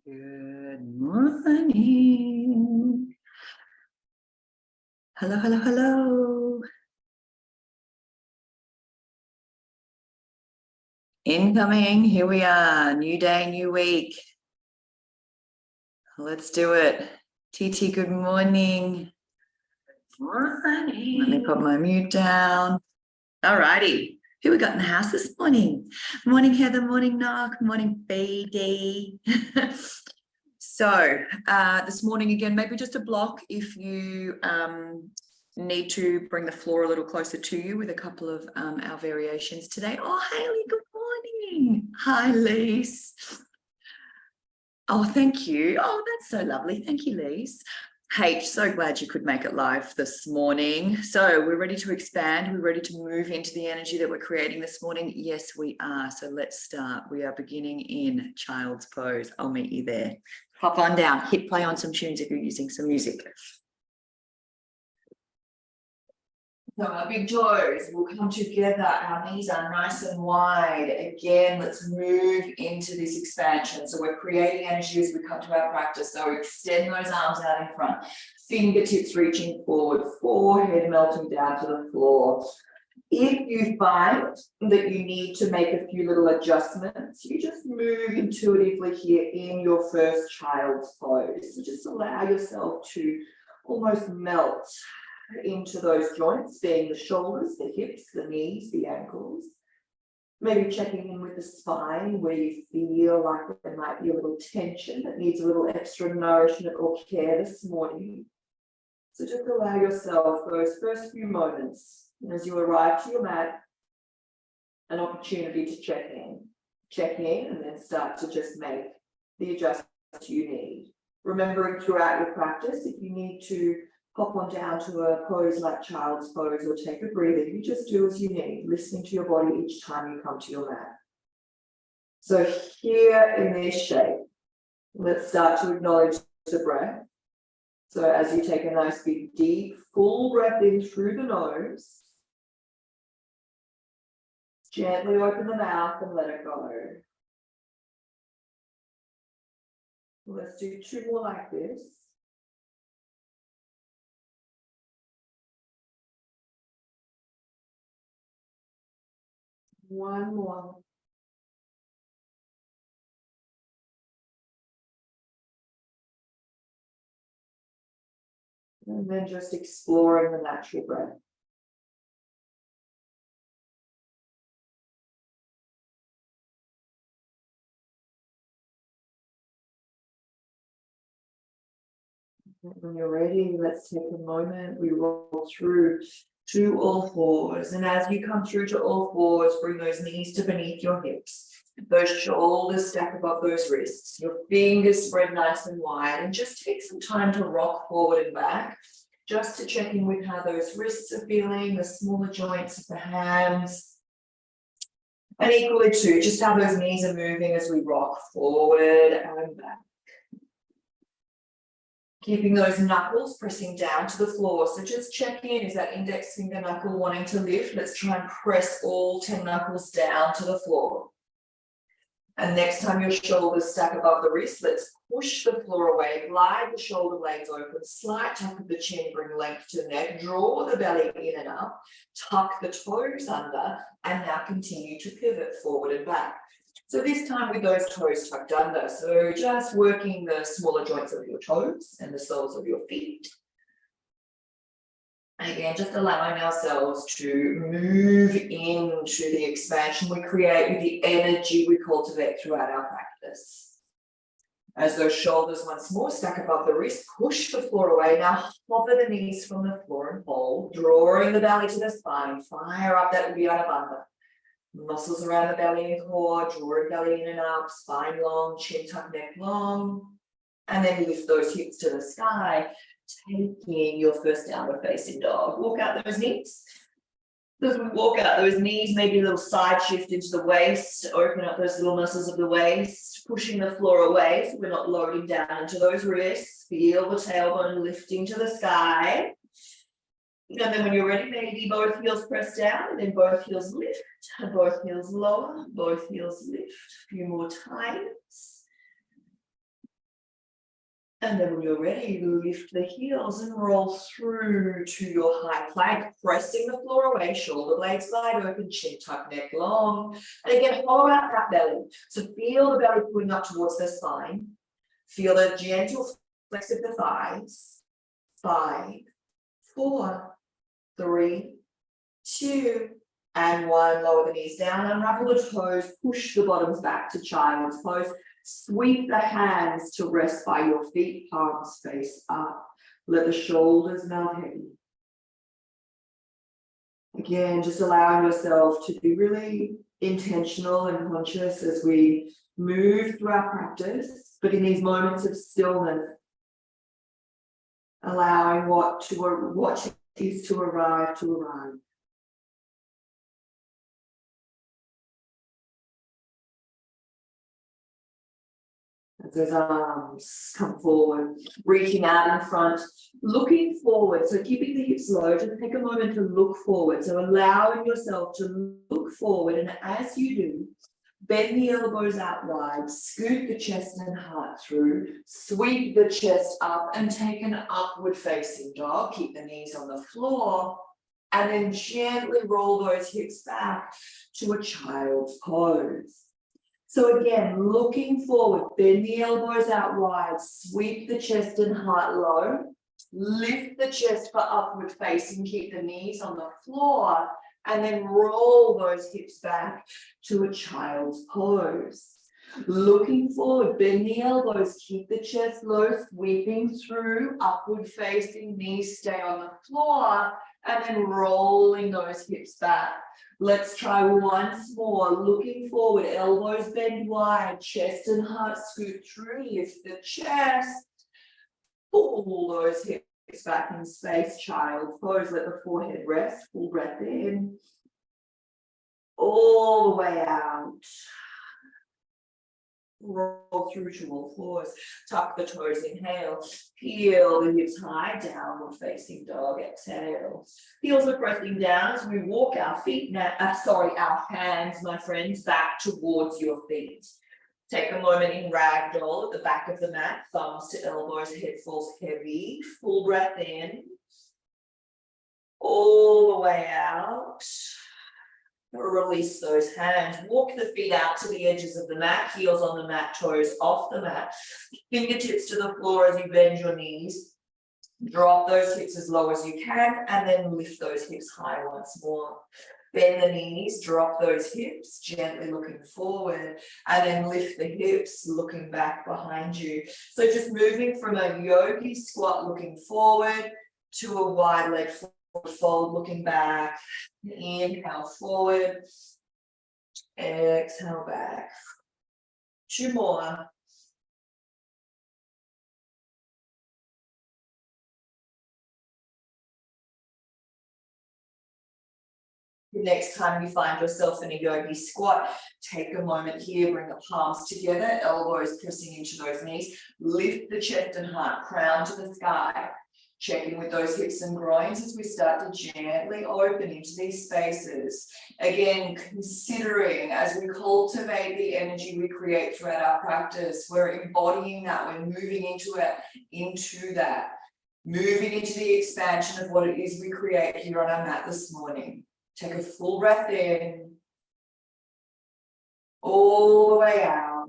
Good morning. Hello, hello, hello. Incoming. Here we are. New day, new week. Let's do it. TT, good morning. Morning. Let me put my mute down. All righty. Who we got in the house this morning? Morning, Heather. Morning, Knock. Morning, BD. So this morning, again, maybe just a block if you need to bring the floor a little closer to you with a couple of our variations today. Oh, Hayley, good morning. Hi, Lise. Oh, thank you. Oh, that's so lovely. Thank you, Lise. H, so glad you could make it live this morning. So we're ready to expand. We're ready to move into the energy that we're creating this morning. Yes, we are. So let's start. We are beginning in child's pose. I'll meet you there. Hop on down. Hit play on some tunes if you're using some music. So our big toes will come together. Our knees are nice and wide. Again, let's move into this expansion. So we're creating energy as we come to our practice. So extend those arms out in front. Fingertips reaching forward. Forehead melting down to the floor. If you find that you need to make a few little adjustments, you just move intuitively here in your first child's pose. So just allow yourself to almost melt into those joints, being the shoulders, the hips, the knees, the ankles. Maybe checking in with the spine where you feel like there might be a little tension that needs a little extra nourishment or care this morning. So just allow yourself those first few moments, as you arrive to your mat, an opportunity to check in and then start to just make the adjustments you need. Remembering throughout your practice, if you need to hop on down to a pose like child's pose or take a breather, you just do as you need, listening to your body each time you come to your mat. So here in this shape, let's start to acknowledge the breath. So as you take a nice big deep full breath in through the nose, gently open the mouth and let it go. Let's do two more like this. One more. And then just exploring the natural breath. When you're ready, let's take a moment. We roll through to all fours. And as you come through to all fours, bring those knees to beneath your hips. Those shoulders stack above those wrists. Your fingers spread nice and wide. And just take some time to rock forward and back, just to check in with how those wrists are feeling, the smaller joints of the hands. And equally too, just how those knees are moving as we rock forward and back. Keeping those knuckles pressing down to the floor. So just check in, is that index finger knuckle wanting to lift? Let's try and press all 10 knuckles down to the floor. And next time your shoulders stack above the wrist, let's push the floor away, glide the shoulder blades open, slight tuck of the chin, bring length to the neck, draw the belly in and up, tuck the toes under, and now continue to pivot forward and back. So this time with those toes tucked under. So just working the smaller joints of your toes and the soles of your feet. And again, just allowing ourselves to move into the expansion we create with the energy we cultivate throughout our practice. As those shoulders once more stack above the wrist, push the floor away. Now hover the knees from the floor and hold, drawing the belly to the spine. Fire up that Uddiyana Bandha. Muscles around the belly and core, drawing belly in and up, spine long, chin tuck, neck long. And then lift those hips to the sky, taking your first downward facing dog. Walk out those knees. As we walk out those knees, maybe a little side shift into the waist, open up those little muscles of the waist, pushing the floor away so we're not loading down into those wrists. Feel the tailbone lifting to the sky. And then when you're ready, maybe both heels press down and then both heels lift, both heels lower, both heels lift. A few more times. And then when you're ready, lift the heels and roll through to your high plank, pressing the floor away, shoulder blades wide open, chin tuck, neck long. And again, hollow out that belly. So feel the belly pulling up towards the spine. Feel the gentle flex of the thighs. 5, 4, 3, 2, and 1. Lower the knees down, unravel the toes, push the bottoms back to child's pose. Sweep the hands to rest by your feet, palms face up. Let the shoulders melt heavy. Again, just allowing yourself to be really intentional and conscious as we move through our practice, but in these moments of stillness, allowing what is to arrive to arrive. As those arms come forward, reaching out in front, looking forward. So keeping the hips low, just take a moment to look forward. So allowing yourself to look forward, and as you do, bend the elbows out wide, scoot the chest and heart through, sweep the chest up and take an upward facing dog. Keep the knees on the floor and then gently roll those hips back to a child's pose. So again, looking forward, bend the elbows out wide, sweep the chest and heart low, lift the chest for upward facing, keep the knees on the floor, and then roll those hips back to a child's pose. Looking forward, bend the elbows, keep the chest low, sweeping through, upward facing, knees stay on the floor, and then rolling those hips back. Let's try once more. Looking forward, elbows bend wide, chest and heart scoot through, lift the chest, pull those hips back in space, child's pose. Let the forehead rest, full breath in, all the way out. Roll through to all fours, tuck the toes, inhale, peel the hips high, downward facing dog, exhale. Heels are pressing down as we walk our feet now, our hands, my friends, back towards your feet. Take a moment in ragdoll at the back of the mat, thumbs to elbows, head falls heavy, full breath in, all the way out. Release those hands, walk the feet out to the edges of the mat, heels on the mat, toes off the mat, fingertips to the floor as you bend your knees, drop those hips as low as you can, and then lift those hips high once more. Bend the knees, drop those hips, gently looking forward, and then lift the hips, looking back behind you. So just moving from a yogi squat looking forward to a wide leg fold looking back. Inhale forward, exhale back. 2 more. The next time you find yourself in a yogi squat, take a moment here, bring the palms together, elbows pressing into those knees, lift the chest and heart, crown to the sky. Check in with those hips and groins as we start to gently open into these spaces. Again, considering as we cultivate the energy we create throughout our practice, we're embodying that, we're moving into that, moving into the expansion of what it is we create here on our mat this morning. Take a full breath in, all the way out.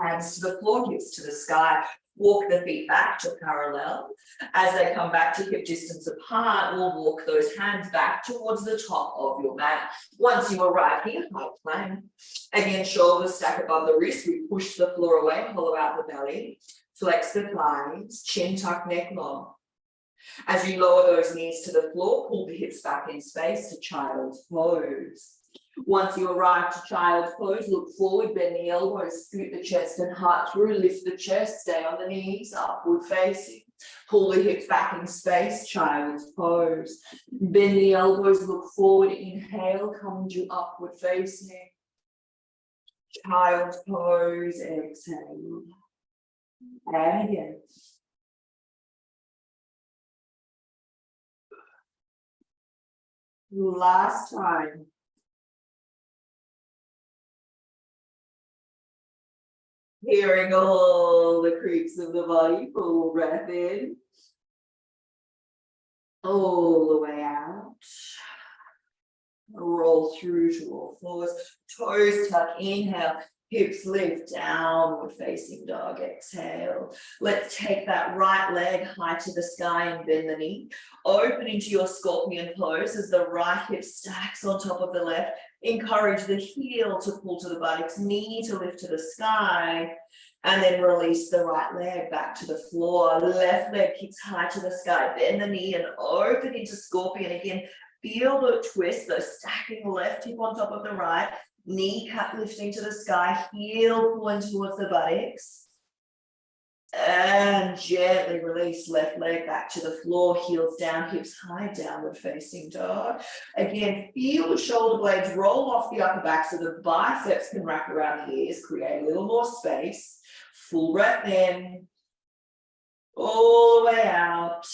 Hands to the floor, hips to the sky. Walk the feet back to parallel. As they come back to hip distance apart, we'll walk those hands back towards the top of your mat. Once you arrive here, high plank. Again, shoulders stack above the wrist. We push the floor away, hollow out the belly. Flex the thighs, chin tuck, neck long. As you lower those knees to the floor, pull the hips back in space to child's pose. Once you arrive to child's pose, look forward, bend the elbows, scoot the chest and heart through, lift the chest, stay on the knees, upward facing. Pull the hips back in space, child's pose. Bend the elbows, look forward, inhale, come to upward facing. Child's pose, exhale. And again. Last time. Hearing all the creaks of the body, full breath in. All the way out. Roll through to all fours. Toes tuck, inhale. Hips lift, downward facing dog, exhale. Let's take that right leg high to the sky and bend the knee. Open into your scorpion pose as the right hip stacks on top of the left. Encourage the heel to pull to the buttocks, knee to lift to the sky, and then release the right leg back to the floor. Left leg kicks high to the sky, bend the knee and open into scorpion again. Feel the twist, the stacking left hip on top of the right. Kneecap lifting to the sky, heel pulling towards the buttocks. And gently release left leg back to the floor, heels down, hips high, downward facing dog. Again, feel the shoulder blades roll off the upper back so the biceps can wrap around the ears, create a little more space. Full breath in, all the way out.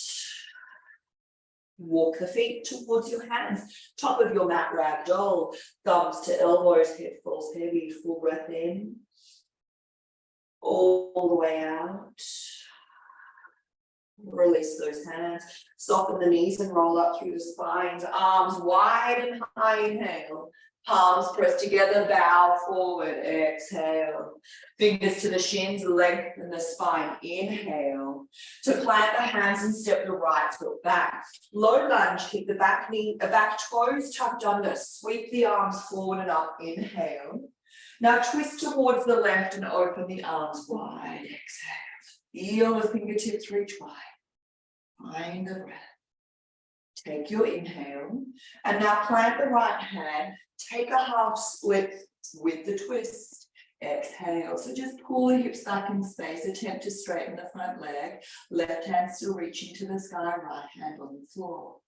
Walk the feet towards your hands, top of your mat ragdoll, thumbs to elbows, head falls heavy, full breath in, all the way out. Release those hands, soften the knees and roll up through the spines, arms wide and high, inhale. Palms press together, bow forward, exhale. Fingers to the shins, lengthen the spine, inhale. To plant the hands and step the right foot back. Low lunge, keep the back toes tucked under, sweep the arms forward and up, inhale. Now twist towards the left and open the arms wide, exhale. Feel the fingertips reach wide. Find the breath. Take your inhale, and now plant the right hand, take a half split with the twist, exhale. So just pull the hips back in space, attempt to straighten the front leg, left hand still reaching to the sky, right hand on the floor.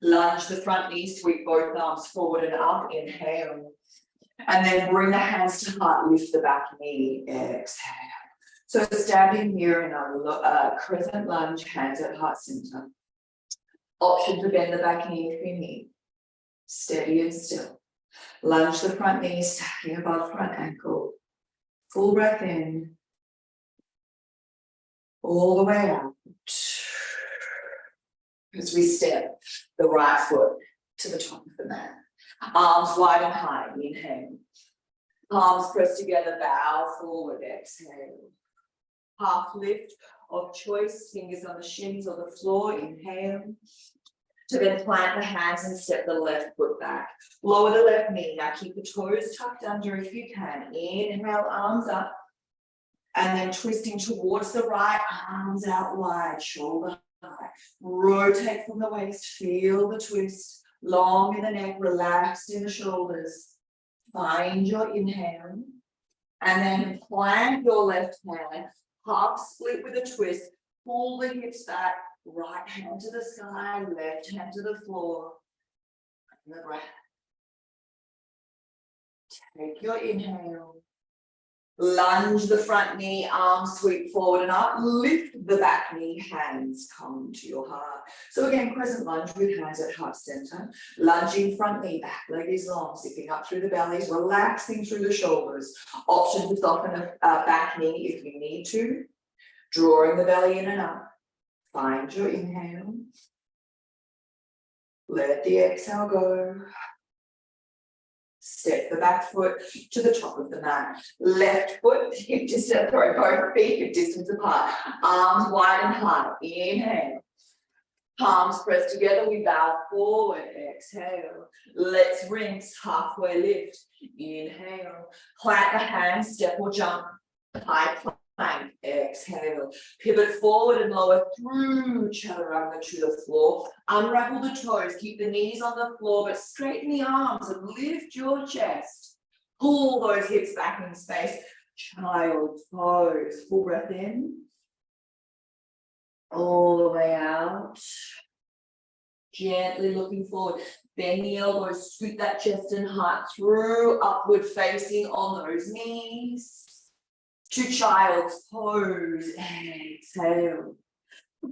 Lunge the front knee, sweep both arms forward and up, inhale. And then bring the hands to heart, lift the back knee, exhale. So standing here in a crescent lunge, hands at heart center. Option to bend the back knee if you need. Steady and still. Lunge the front knee, stacking above front ankle. Full breath in. All the way out. As we step the right foot to the top of the mat. Arms wide and high, inhale. Palms press together, bow forward, exhale. Half lift of choice, fingers on the shins or the floor, inhale. To then plant the hands and step the left foot back. Lower the left knee, now keep the toes tucked under if you can. Inhale, arms up. And then twisting towards the right, arms out wide, shoulder high. Rotate from the waist, feel the twist. Long in the neck, relaxed in the shoulders. Find your inhale. And then plant your left hand. Half split with a twist, pull the hips back, right hand to the sky, left hand to the floor. And the breath. Take your inhale. Lunge the front knee, arms sweep forward and up. Lift the back knee, hands come to your heart. So again, crescent lunge with hands at heart center. Lunging front knee, back leg is long, zipping up through the bellies, relaxing through the shoulders. Option to soften a back knee if you need to. Drawing the belly in and up. Find your inhale. Let the exhale go. Step the back foot to the top of the mat. Left foot, hip distance, both feet hip distance apart. Arms wide and high. Inhale. Palms pressed together, we bow forward. Exhale. Let's rinse, halfway lift. Inhale. Plant the hands, step or jump. High plank. Exhale. Pivot forward and lower through chaturanga to the floor. Unravel the toes. Keep the knees on the floor, but straighten the arms and lift your chest. Pull those hips back in space. Child's pose. Full breath in. All the way out. Gently looking forward. Bend the elbows. Scoot that chest and heart through. Upward facing on those knees. To child's pose, exhale.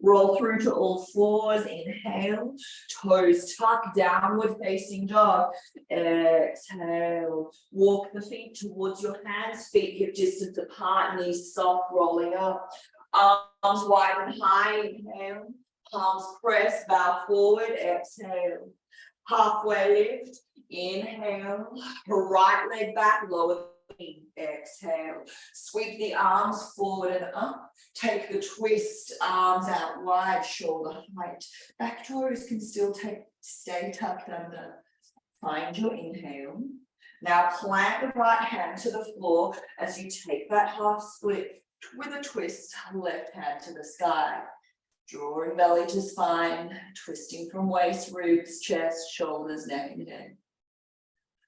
Roll through to all fours, inhale, toes tuck, downward facing dog. Exhale, walk the feet towards your hands, feet hip distance apart, knees soft, rolling up. Arms wide and high, inhale, palms press, bow forward, exhale. Halfway lift, inhale, right leg back, lower the knee, exhale. Sweep the arms forward and up. Take the twist, arms out wide, shoulder height. Back toes can still stay tucked under. Find your inhale. Now plant the right hand to the floor as you take that half split with a twist, left hand to the sky. Drawing belly to spine, twisting from waist, ribs, chest, shoulders, neck, and head.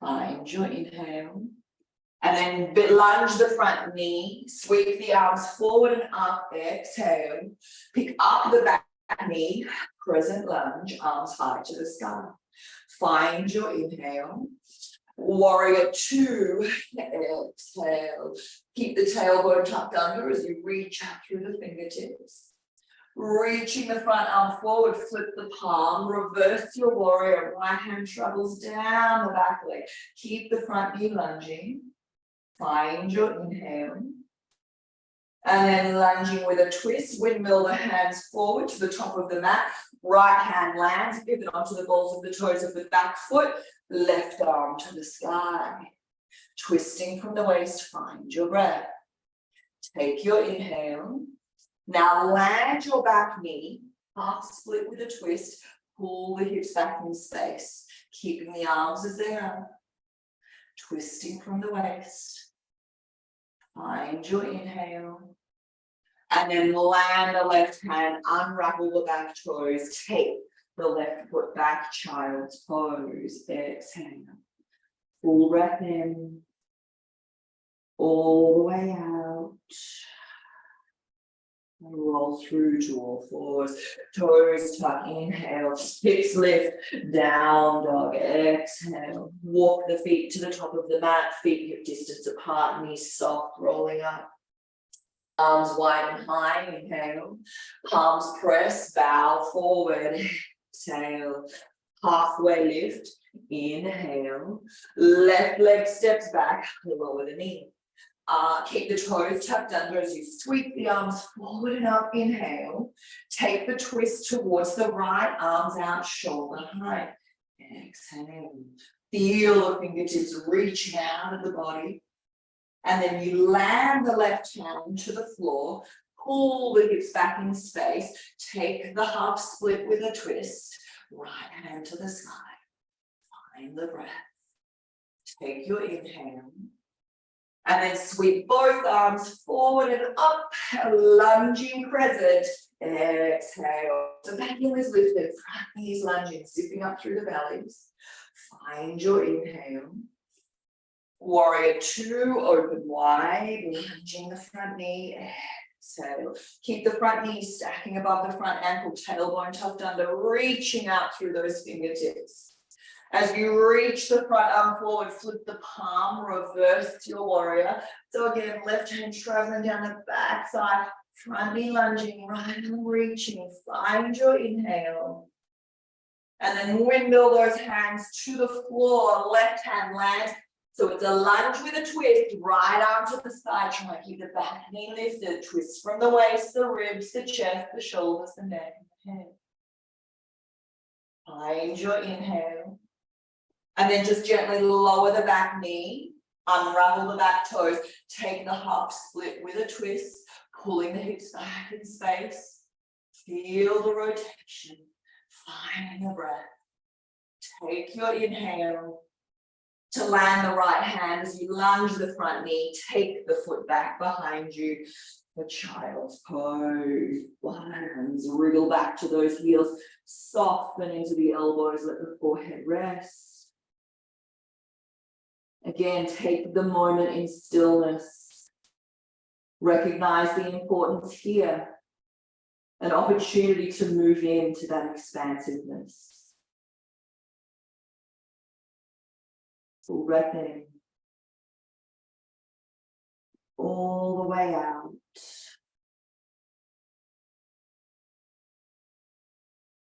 Find your inhale. And then lunge the front knee, sweep the arms forward and up, exhale. Pick up the back knee, crescent lunge, arms high to the sky. Find your inhale. Warrior two, exhale. Keep the tailbone tucked under as you reach out through the fingertips. Reaching the front arm forward, flip the palm, reverse your warrior, right hand travels down the back leg. Keep the front knee lunging. Find your inhale. And then lunging with a twist, windmill the hands forward to the top of the mat. Right hand lands, pivot onto the balls of the toes of the back foot. Left arm to the sky. Twisting from the waist, find your breath. Take your inhale. Now land your back knee, half split with a twist, pull the hips back in space, keeping the arms as they are, twisting from the waist. Find your inhale. And then land the left hand, unravel the back toes, take the left foot back, child's pose, exhale. Full breath in, all the way out. Roll through to all fours, toes tuck, inhale, hips lift, down dog, exhale. Walk the feet to the top of the mat, feet hip distance apart, knees soft, rolling up. Arms wide and high, inhale. Palms press, bow forward, exhale. Halfway lift, inhale. Left leg steps back, lower the knee. Keep the toes tucked under as you sweep the arms forward and up, inhale. Take the twist towards the right, arms out, shoulder height. Exhale. Feel the fingertips reaching out of the body. And then you land the left hand to the floor, pull the hips back in space, take the half split with a twist, right hand to the sky. Find the breath. Take your inhale. And then sweep both arms forward and up, lunging crescent. Exhale. So back heel is lifted, front knees lunging, zipping up through the bellies. Find your inhale. Warrior two, open wide, lunging the front knee. Exhale. Keep the front knee stacking above the front ankle, tailbone tucked under, reaching out through those fingertips. As you reach the front arm forward, flip the palm, reverse your warrior. So again, left hand traveling down the back side, front knee lunging, right arm reaching. Find your inhale. And then windmill those hands to the floor, left hand lands. So it's a lunge with a twist, right arm to the side, try to keep the back knee lifted. Twist from the waist, the ribs, the chest, the shoulders, the neck, and the head. Find your inhale. And then just gently lower the back knee, unravel the back toes, take the half split with a twist, pulling the hips back in space. Feel the rotation, find your breath. Take your inhale to land the right hand as you lunge the front knee, take the foot back behind you for child's pose. Hands wriggle back to those heels, soften into the elbows, let the forehead rest. Again, take the moment in stillness. Recognize the importance here. An opportunity to move into that expansiveness. Full breath in. All the way out.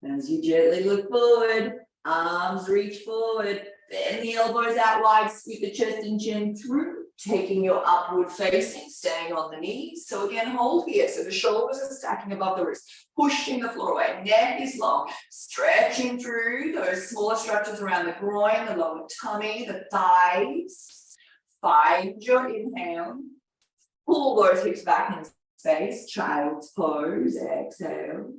As you gently look forward, arms reach forward, bend the elbows out wide, sweep the chest and chin through, taking your upward facing, staying on the knees. So again, hold here. So the shoulders are stacking above the wrist, pushing the floor away. Neck is long, stretching through those smaller structures around the groin, the lower tummy, the thighs. Find your inhale. Pull those hips back in space, child's pose, exhale.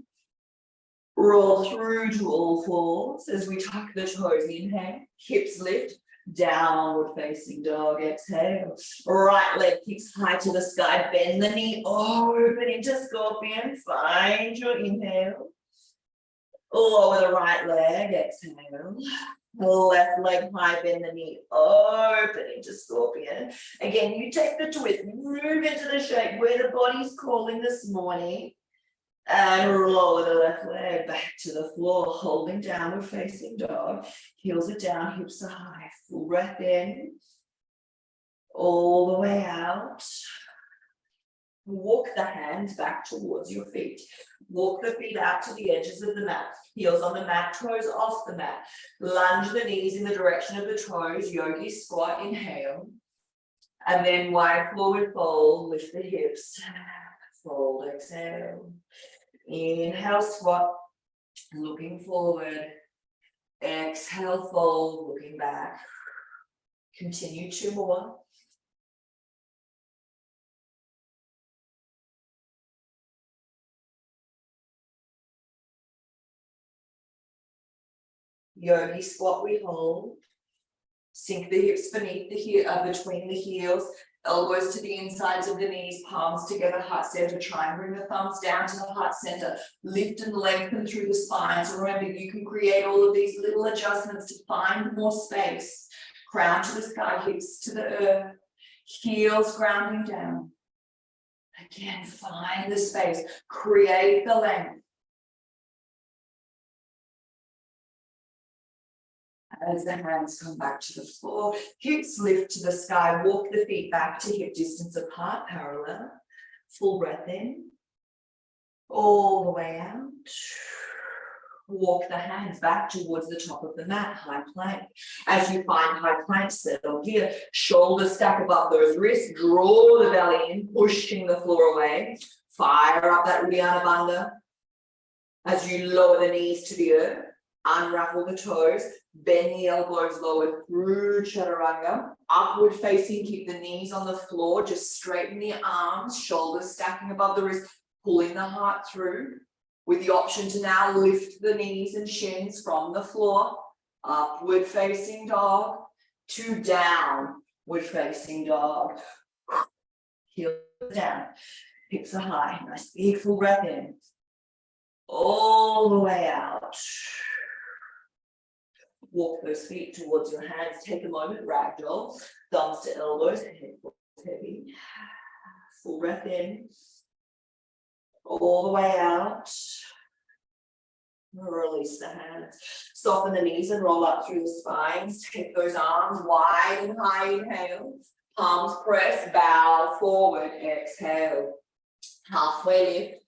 Roll through to all fours as we tuck the toes, inhale, hips lift, downward facing dog, exhale. Right leg kicks high to the sky, bend the knee, open into scorpion, find your inhale. Lower the right leg, exhale. Left leg high, bend the knee, open into scorpion. Again, you take the twist, move into the shape where the body's calling this morning. And lower the left leg back to the floor, holding downward facing dog. Heels are down, hips are high. Full breath in. All the way out. Walk the hands back towards your feet. Walk the feet out to the edges of the mat. Heels on the mat, toes off the mat. Lunge the knees in the direction of the toes. Yogi squat, inhale. And then wide forward fold, lift the hips. Fold, exhale. Inhale, squat, looking forward. Exhale, fold, looking back. Continue 2 more. Yogi squat, we hold. Sink the hips beneath the between the heels. Elbows to the insides of the knees, palms together, heart center. Try and bring the thumbs down to the heart center. Lift and lengthen through the spine. So remember, you can create all of these little adjustments to find more space. Crown to the sky, hips to the earth. Heels grounding down. Again, find the space. Create the length. As the hands come back to the floor, hips lift to the sky, walk the feet back to hip distance apart, parallel. Full breath in, all the way out. Walk the hands back towards the top of the mat, high plank. As you find high plank, settle here. Shoulders stack above those wrists, draw the belly in, pushing the floor away. Fire up that Uddiyana Bandha. As you lower the knees to the earth, unravel the toes, bend the elbows lower through chaturanga, upward facing, keep the knees on the floor, just straighten the arms, shoulders stacking above the wrist, pulling the heart through, with the option to now lift the knees and shins from the floor, upward facing dog to downward facing dog. Heels down, hips are high, nice big full breath in, all the way out. Walk those feet towards your hands. Take a moment, ragdoll. Thumbs to elbows, head heavy. Full breath in. All the way out. Release the hands. Soften the knees and roll up through the spines. Take those arms wide and high. Inhale. Palms press, bow forward. Exhale. Halfway lift.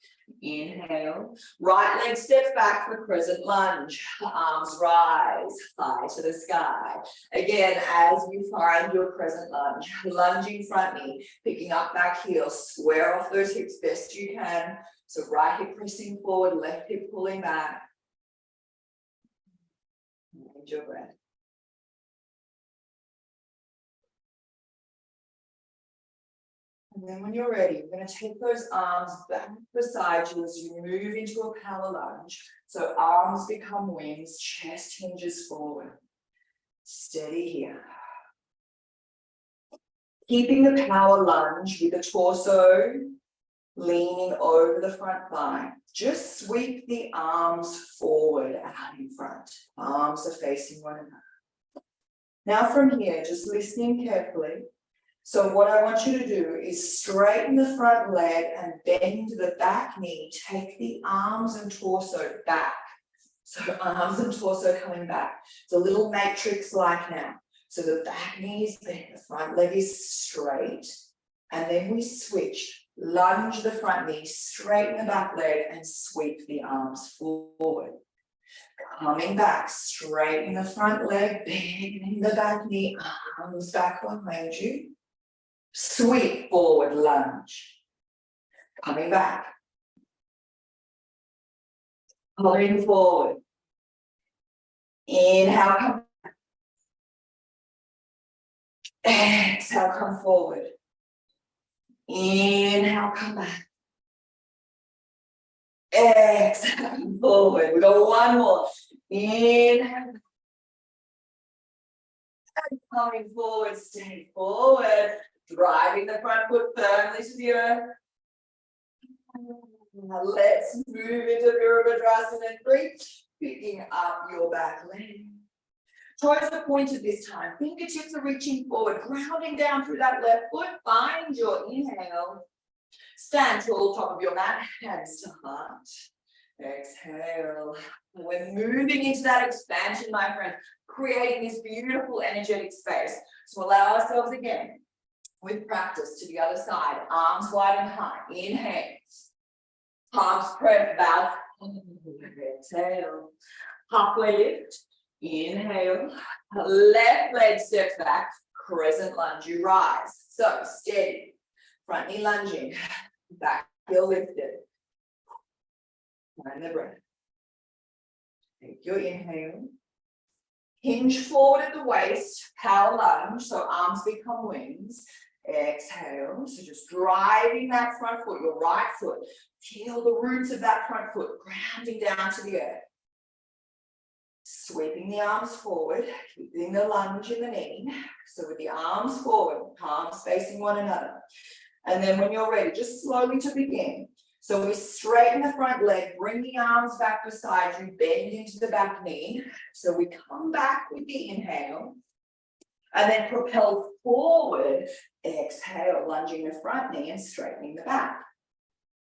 Inhale, right leg steps back for crescent lunge, arms rise, high to the sky. Again, as you find your crescent lunge, lunging front knee, picking up back heel, square off those hips best you can. So right hip pressing forward, left hip pulling back. Hold your breath. And then when you're ready, you're going to take those arms back beside you as you move into a power lunge. So arms become wings, chest hinges forward. Steady here. Keeping the power lunge with the torso leaning over the front thigh. Just sweep the arms forward out in front. Arms are facing one another. Now from here, just listening carefully. So what I want you to do is straighten the front leg and bend the back knee. Take the arms and torso back. So arms and torso coming back. It's a little matrix-like now. So the back knee is bent, the front leg is straight. And then we switch. Lunge the front knee, straighten the back leg and sweep the arms forward. Coming back, straighten the front leg, bending the back knee, arms back behind you. Sweep forward lunge. Coming back. Pulling forward. Inhale, come back. Exhale, come forward. Inhale, come back. Exhale, come forward. We got one more. Inhale. And coming forward, stay forward. Driving the front foot firmly to the earth. Now let's move into Virabhadrasana 3. Picking up your back leg. Toes are pointed this time. Fingertips are reaching forward, grounding down through that left foot. Find your inhale. Stand tall, top of your mat, hands to heart. Exhale. We're moving into that expansion, my friend, creating this beautiful energetic space. So allow ourselves again, with practice, to the other side. Arms wide and high. Inhale. Palms press, bow. Exhale. Halfway lift. Inhale. Left leg steps back. Crescent lunge. You rise. So steady. Front knee lunging. Back heel lifted. Find the breath. Take your inhale. Hinge forward at the waist. Power lunge. So arms become wings. Exhale. So just driving that front foot, your right foot. Feel the roots of that front foot grounding down to the earth. Sweeping the arms forward, keeping the lunge in the knee. So with the arms forward, palms facing one another. And then when you're ready, just slowly to begin. So we straighten the front leg, bring the arms back beside you, bend into the back knee. So we come back with the inhale. And then propel forward. Exhale, lunging the front knee and straightening the back.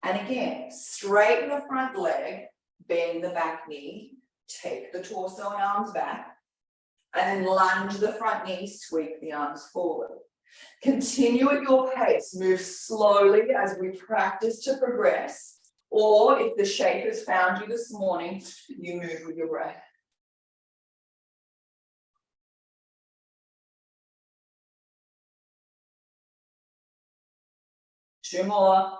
And again, straighten the front leg, bend the back knee. Take the torso and arms back, and then lunge the front knee, sweep the arms forward. Continue at your pace, move slowly as we practice to progress, or if the shape has found you this morning, you move with your breath. Two more.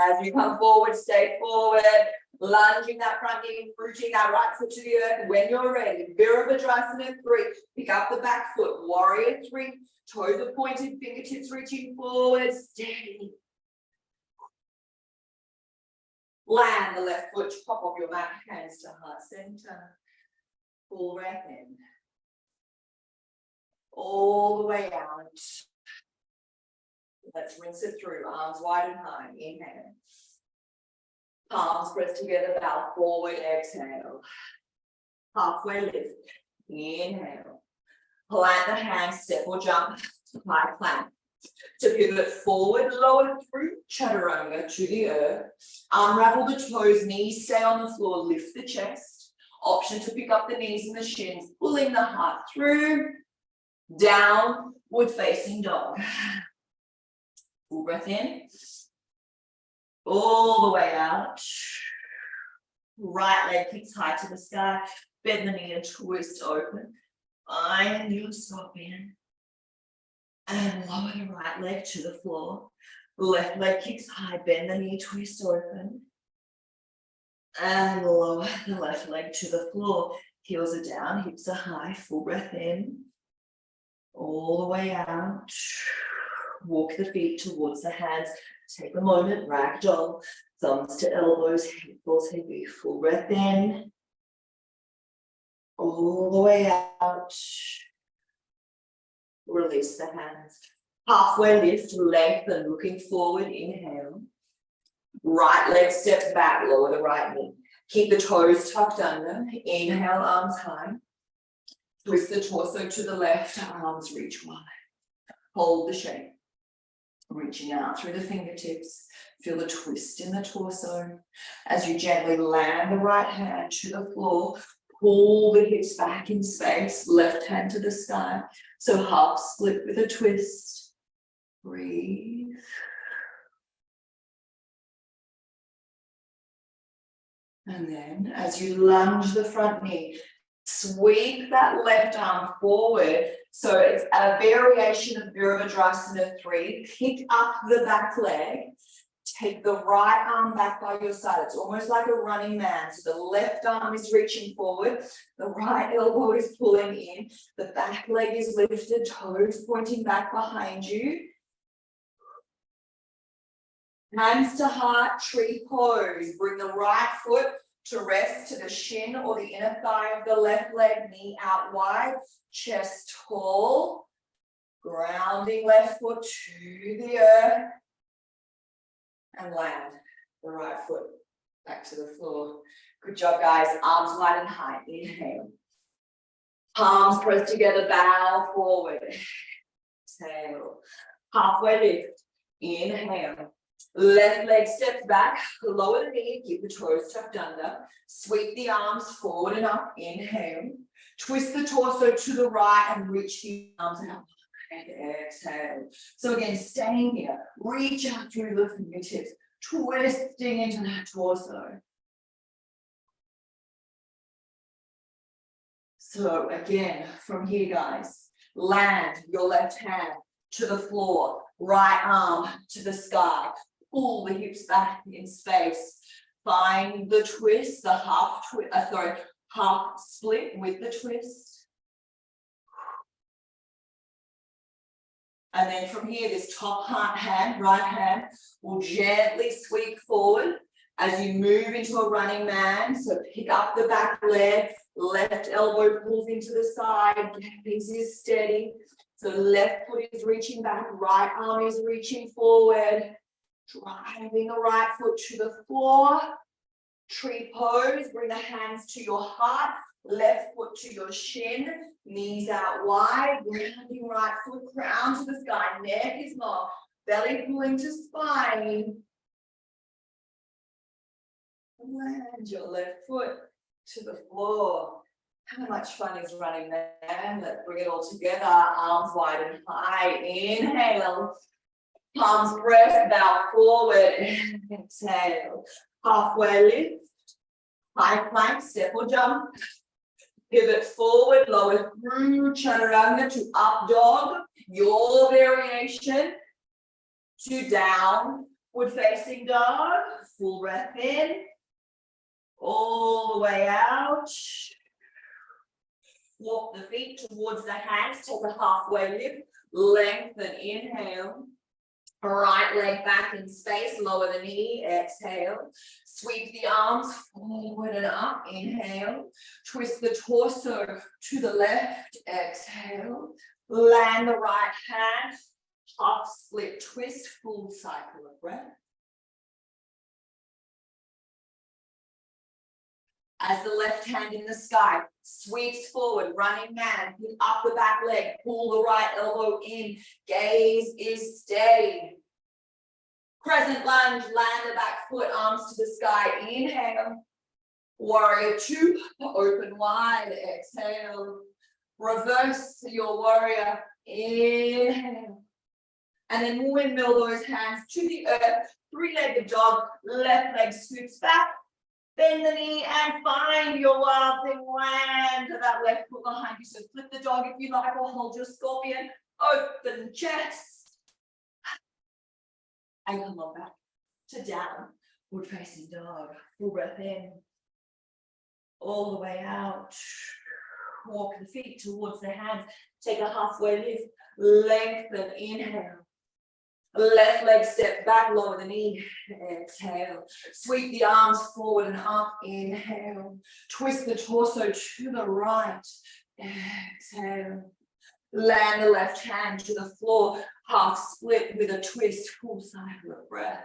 As you come forward, stay forward, lunging that front knee, rooting that right foot to the earth. When you're ready, Virabhadrasana 3, pick up the back foot, Warrior 3, toes are pointed, fingertips reaching forward, steady. Land the left foot, top of your mat, hands to heart center. Full breath in. All the way out. Let's rinse it through, arms wide and high, inhale. Palms press together, bow forward, exhale. Halfway lift, inhale. Plant the hands, step or jump, high plank. To pivot forward, lower through chaturanga to the earth. Unravel the toes, knees stay on the floor, lift the chest. Option to pick up the knees and the shins, pulling the heart through. Downward facing dog. Full breath in, all the way out. Right leg kicks high to the sky, bend the knee and twist open. Find your stop in. And lower the right leg to the floor. Left leg kicks high, bend the knee, twist open. And lower the left leg to the floor. Heels are down, hips are high, full breath in. All the way out. Walk the feet towards the hands. Take a moment, ragdoll. Thumbs to elbows, head falls heavy. Full breath in. All the way out. Release the hands. Halfway lift, lengthen, looking forward, inhale. Right leg steps back, lower the right knee. Keep the toes tucked under. Inhale, arms high. Twist the torso to the left, arms reach wide. Hold the shape. Reaching out through the fingertips. Feel the twist in the torso. As you gently land the right hand to the floor, pull the hips back in space, left hand to the sky. So half split with a twist. Breathe. And then as you lunge the front knee, sweep that left arm forward. So it's a variation of Virabhadrasana 3. Pick up the back leg. Take the right arm back by your side. It's almost like a running man. So the left arm is reaching forward. The right elbow is pulling in. The back leg is lifted, toes pointing back behind you. Hands to heart, tree pose. Bring the right foot to rest to the shin or the inner thigh of the left leg, knee out wide, chest tall. Grounding left foot to the earth. And land the right foot back to the floor. Good job, guys. Arms wide and high. Inhale. Palms press together, bow forward. Exhale. Halfway lift. Inhale. Left leg steps back, lower the knee, keep the toes tucked under. Sweep the arms forward and up. Inhale. Twist the torso to the right and reach the arms out. And exhale. So again, staying here, reach out through the fingertips, twisting into that torso. So again, from here, guys, land your left hand to the floor, right arm to the sky, pull the hips back in space. Find the twist, the half split with the twist. And then from here, this top hand, right hand, will gently sweep forward as you move into a running man. So pick up the back leg, left elbow pulls into the side, gaze is steady. So left foot is reaching back, right arm is reaching forward, driving the right foot to the floor. Tree pose, bring the hands to your heart, left foot to your shin, knees out wide, grounding right foot, crown to the sky, neck is long, belly pulling to spine. Land your left foot to the floor. How much fun is running there? Let's bring it all together, arms wide and high. Inhale, palms press, bow forward. Exhale, halfway lift, high plank, step or jump. Pivot forward, lower through chaturanga to up dog, your variation, to downward facing dog. Full breath in, all the way out. Walk the feet towards the hands, take a halfway lift, lengthen, inhale. Right leg back in space, lower the knee, exhale. Sweep the arms forward and up, inhale. Twist the torso to the left, exhale. Land the right hand, half split twist, full cycle of breath. As the left hand in the sky sweeps forward, running man, pick up the back leg, pull the right elbow in, gaze is steady. Crescent lunge, land the back foot, arms to the sky, inhale. Warrior 2, open wide, exhale. Reverse your warrior, inhale. And then windmill those hands to the earth, three-legged dog, left leg scoops back. Bend the knee and find your wild thing, land that left foot behind you. So flip the dog if you like, or hold your scorpion, open chest. And come on back to downward facing dog. Full breath in, all the way out. Walk the feet towards the hands. Take a halfway lift, lengthen, inhale. Left leg step back, lower the knee, exhale. Sweep the arms forward and up, inhale. Twist the torso to the right, exhale. Land the left hand to the floor, half split with a twist, full cycle of breath.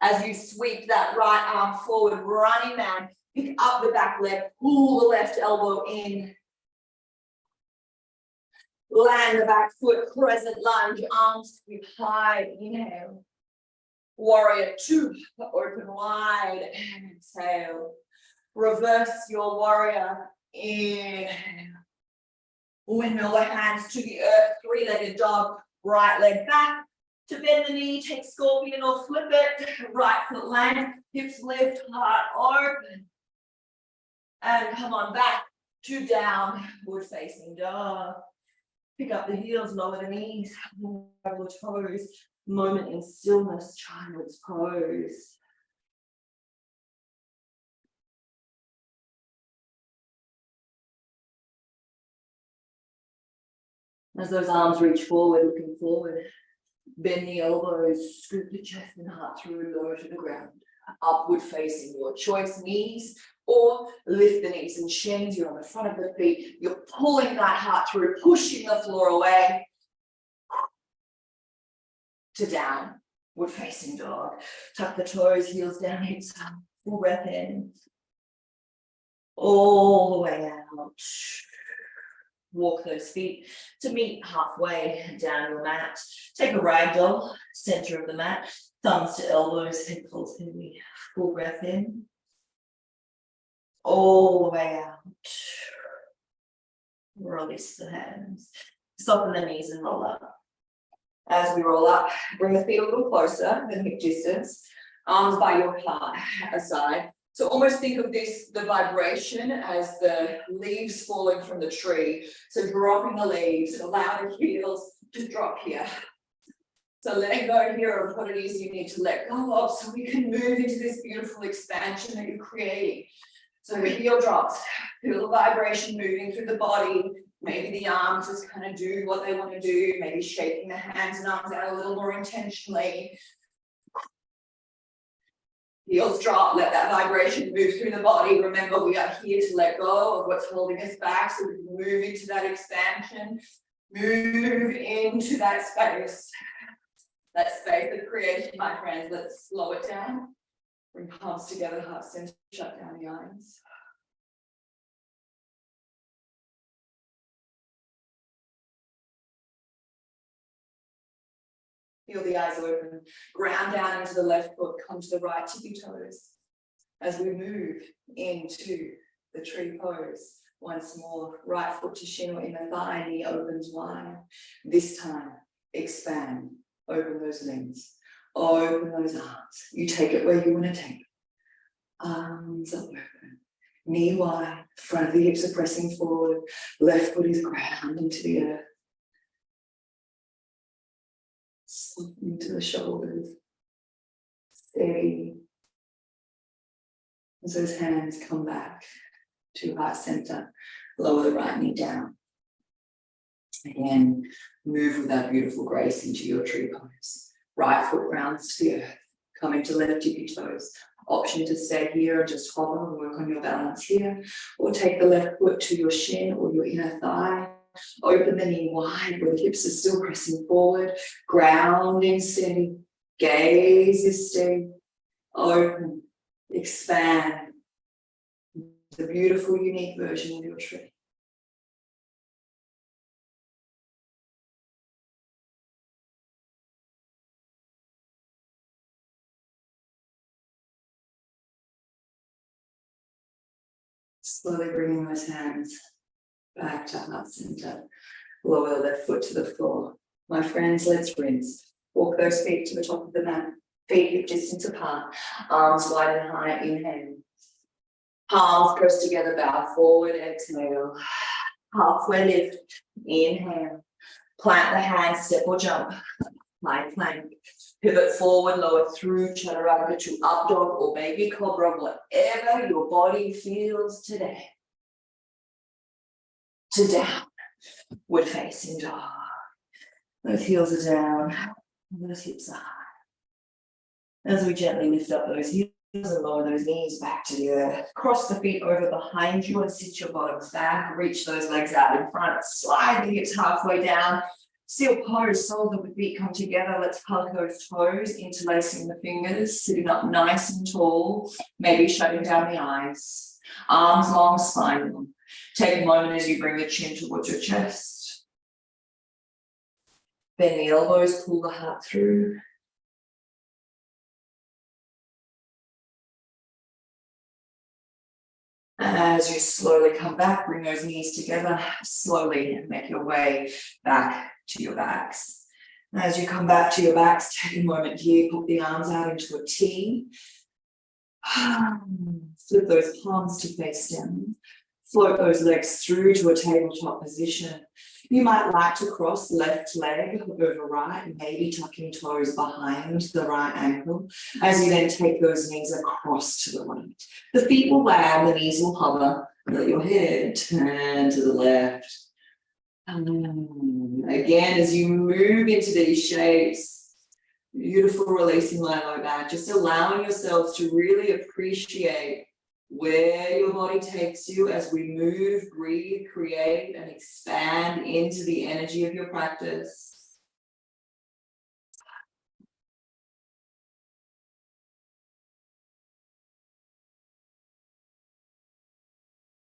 As you sweep that right arm forward, running man, pick up the back leg, pull the left elbow in. Land the back foot, crescent lunge, arms sweep high, inhale. Warrior 2, open wide, exhale. Reverse your warrior, inhale. Windmill the hands to the earth, three-legged dog, right leg back. To bend the knee, take scorpion or flip it. Right foot land, hips lift, heart open. And come on back to downward facing dog. Pick up the heels, lower the knees, lower the toes. Moment in stillness, child's pose. As those arms reach forward, looking forward, bend the elbows, scoop the chest and heart through, lower to the ground. Upward facing, your choice, knees, or lift the knees and shins. You're on the front of the feet. You're pulling that heart through, pushing the floor away. To downward facing dog. Tuck the toes, heels down, hips up. Full breath in. All the way out. Walk those feet to meet halfway down your mat. Take a ragdoll, center of the mat, thumbs to elbows, head pulls heavy. Full breath in. All the way out. Release the hands. Soften the knees and roll up. As we roll up, bring the feet a little closer than hip distance. Arms by your side. So almost think of this, the vibration as the leaves falling from the tree. So dropping the leaves, allow the heels to drop here. So letting go here of what it is you need to let go of so we can move into this beautiful expansion that you're creating. So the heel drops, feel the vibration moving through the body. Maybe the arms just kind of do what they want to do, maybe shaking the hands and arms out a little more intentionally. Heels drop, let that vibration move through the body. Remember, we are here to let go of what's holding us back so we can move into that expansion, move into that space of creation, my friends. Let's slow it down. Bring palms together, heart center, shut down the eyes. Feel the eyes open, ground down into the left foot, come to the right tippy toes. As we move into the tree pose, once more, right foot to shin or inner thigh, knee opens wide. This time, expand, open those limbs, open those arms. You take it where you want to take it. Arms are open, knee wide, front of the hips are pressing forward, left foot is ground into the earth. Softening to the shoulders, steady. As those hands come back to heart center, lower the right knee down. Again, move with that beautiful grace into your tree pose. Right foot grounds to the earth, coming to left tippy toes. Option to stay here and just hover and work on your balance here, or take the left foot to your shin or your inner thigh. Open the knee wide where the hips are still pressing forward. Grounding steady. Gaze is steady. Open. Expand. The beautiful, unique version of your tree. Slowly bringing those hands back to heart center. Lower the left foot to the floor. My friends, let's rinse. Walk those feet to the top of the mat. Feet hip distance apart. Arms wide and high. Inhale. Palms pressed together. Bow forward. Exhale. Halfway lift. Inhale. Plant the hands. Step or jump. High plank. Pivot forward. Lower through chaturanga to up dog or baby cobra. Whatever your body feels today. To downward facing dog. Those heels are down, those hips are high. As we gently lift up those heels and lower those knees back to the earth. Cross the feet over behind you and sit your bottoms back. Reach those legs out in front. Slide the hips halfway down. Seal pose, soles of the feet come together. Let's hug those toes, interlacing the fingers, sitting up nice and tall. Maybe shutting down the eyes. Arms long, spine long. Take a moment as you bring the chin towards your chest. Bend the elbows, pull the heart through. As you slowly come back, bring those knees together, slowly make your way back to your backs. As you come back to your backs, take a moment here, put the arms out into a T. Flip those palms to face down. Float those legs through to a tabletop position. You might like to cross left leg over right, maybe tucking toes behind the right ankle. As you then take those knees across to the right. The feet will land, the knees will hover. Let your head turn to the left. Again, as you move into these shapes, beautiful releasing my low back, just allowing yourselves to really appreciate where your body takes you as we move, breathe, create, and expand into the energy of your practice.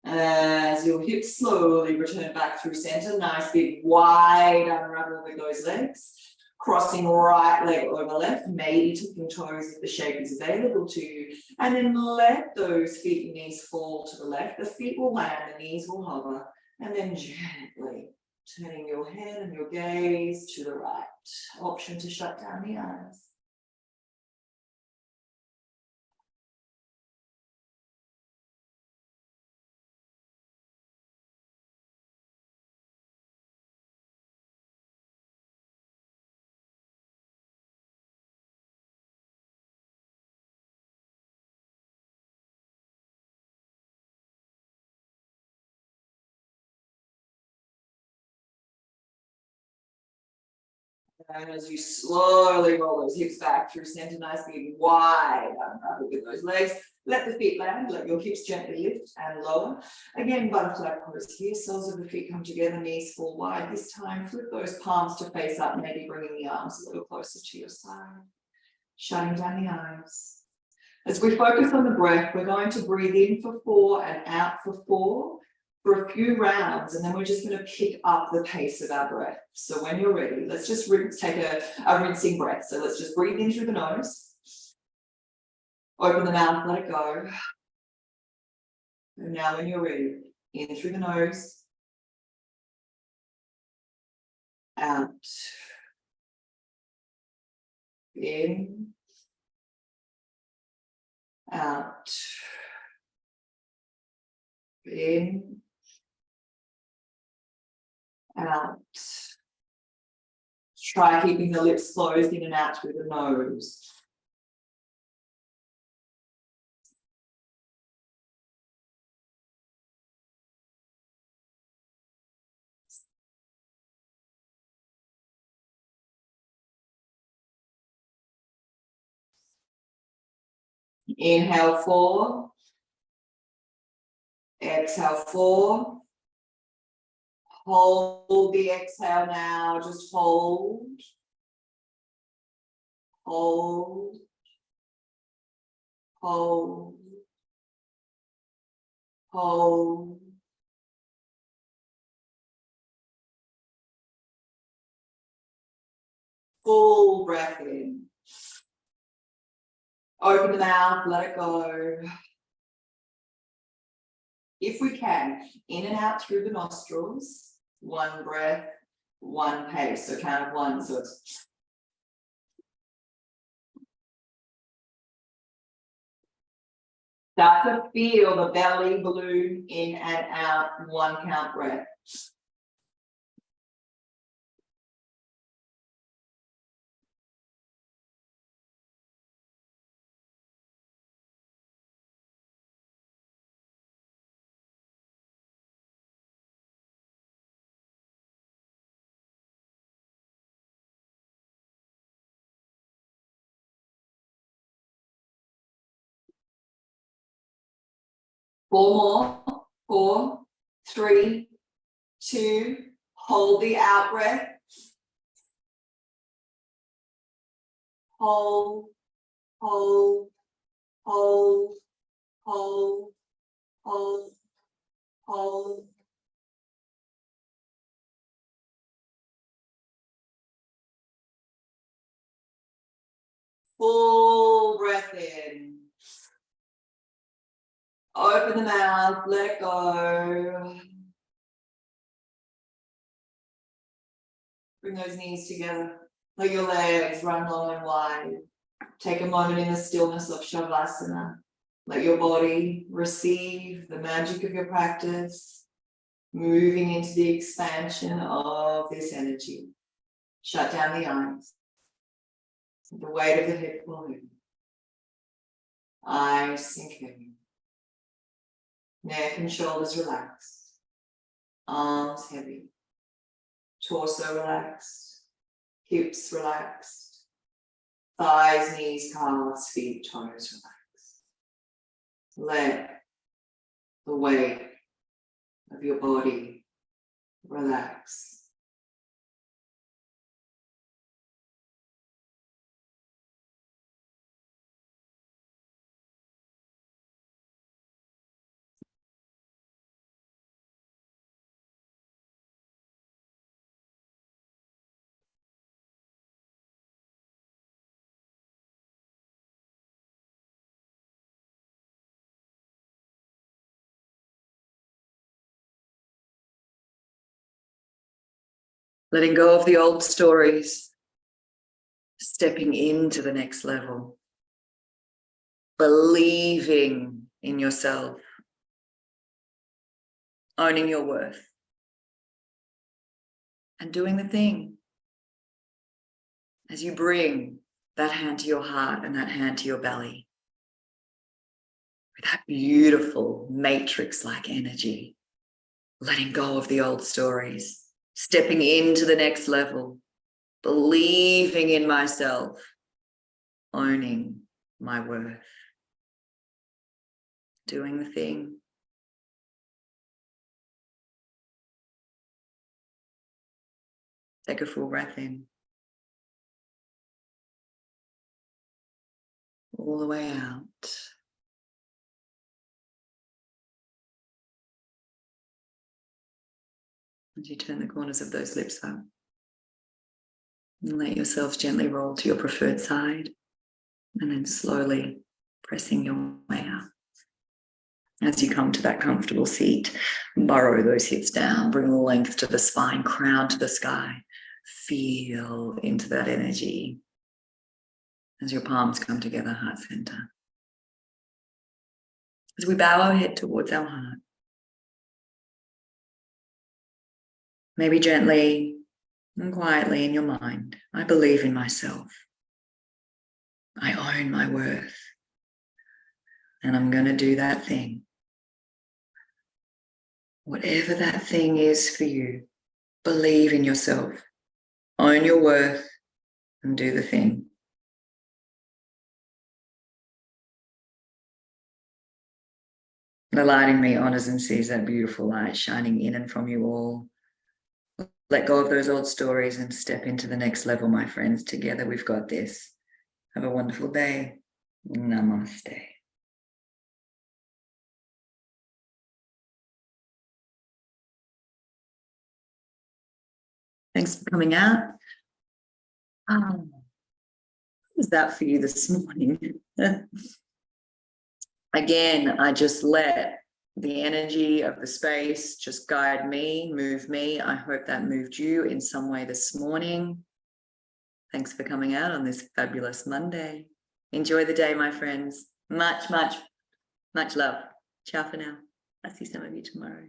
As your hips slowly return back through center, nice big wide unravel with those legs. Crossing right leg over left, maybe tucking toes if the shape is available to you. And then let those feet and knees fall to the left. The feet will land, the knees will hover. And then gently turning your head and your gaze to the right. Option to shut down the eyes. And as you slowly roll those hips back through center, nice big wide unravel with those legs. Let the feet land, let your hips gently lift and lower. Again, butterfly pose here, soles of the feet come together, knees fall wide. This time, flip those palms to face up, maybe bringing the arms a little closer to your side. Shutting down the eyes. As we focus on the breath, we're going to breathe in for 4 and out for 4. For a few rounds, and then we're just going to pick up the pace of our breath. So when you're ready, let's just take a rinsing breath. So let's just breathe in through the nose. Open the mouth, let it go. And now when you're ready, in through the nose. Out. In. Out. In. Out. Try keeping the lips closed in and out through the nose. Inhale 4. Exhale 4. Hold the exhale now, just hold. Hold. Hold. Hold. Full breath in. Open the mouth, let it go. If we can, in and out through the nostrils, 1 breath, 1 pace. So count of 1. So it's start to feel the belly balloon in and out, 1 count breath. Four more. 4, 3, 2. Hold the out breath. Hold, hold, hold, hold, hold, hold. Full breath in. Open the mouth, let it go. Bring those knees together. Let your legs run long and wide. Take a moment in the stillness of Shavasana. Let your body receive the magic of your practice, moving into the expansion of this energy. Shut down the eyes. The weight of the head falling. Eyes sink heavy. Neck and shoulders relaxed. Arms heavy. Torso relaxed. Hips relaxed. Thighs, knees, calves, feet, toes relaxed. Let the weight of your body relax. Letting go of the old stories, stepping into the next level, believing in yourself, owning your worth, and doing the thing. As you bring that hand to your heart and that hand to your belly, with that beautiful matrix-like energy, letting go of the old stories, stepping into the next level, believing in myself, owning my worth, doing the thing. Take a full breath in. All the way out. As you turn the corners of those lips up, and let yourself gently roll to your preferred side, and then slowly pressing your way out. As you come to that comfortable seat, burrow those hips down, bring length to the spine, crown to the sky. Feel into that energy as your palms come together, heart center. As we bow our head towards our heart, maybe gently and quietly in your mind, I believe in myself. I own my worth. And I'm going to do that thing. Whatever that thing is for you, believe in yourself. Own your worth and do the thing. The light in me honors and sees that beautiful light shining in and from you all. Let go of those old stories and step into the next level, my friends. Together we've got this. Have a wonderful day. Namaste. Thanks for coming out. What was that for you this morning? Again, I just let the energy of the space just guide me, move me. I hope that moved you in some way this morning. Thanks for coming out on this fabulous Monday. Enjoy the day, my friends. Much, much, much love. Ciao for now. I'll see some of you tomorrow.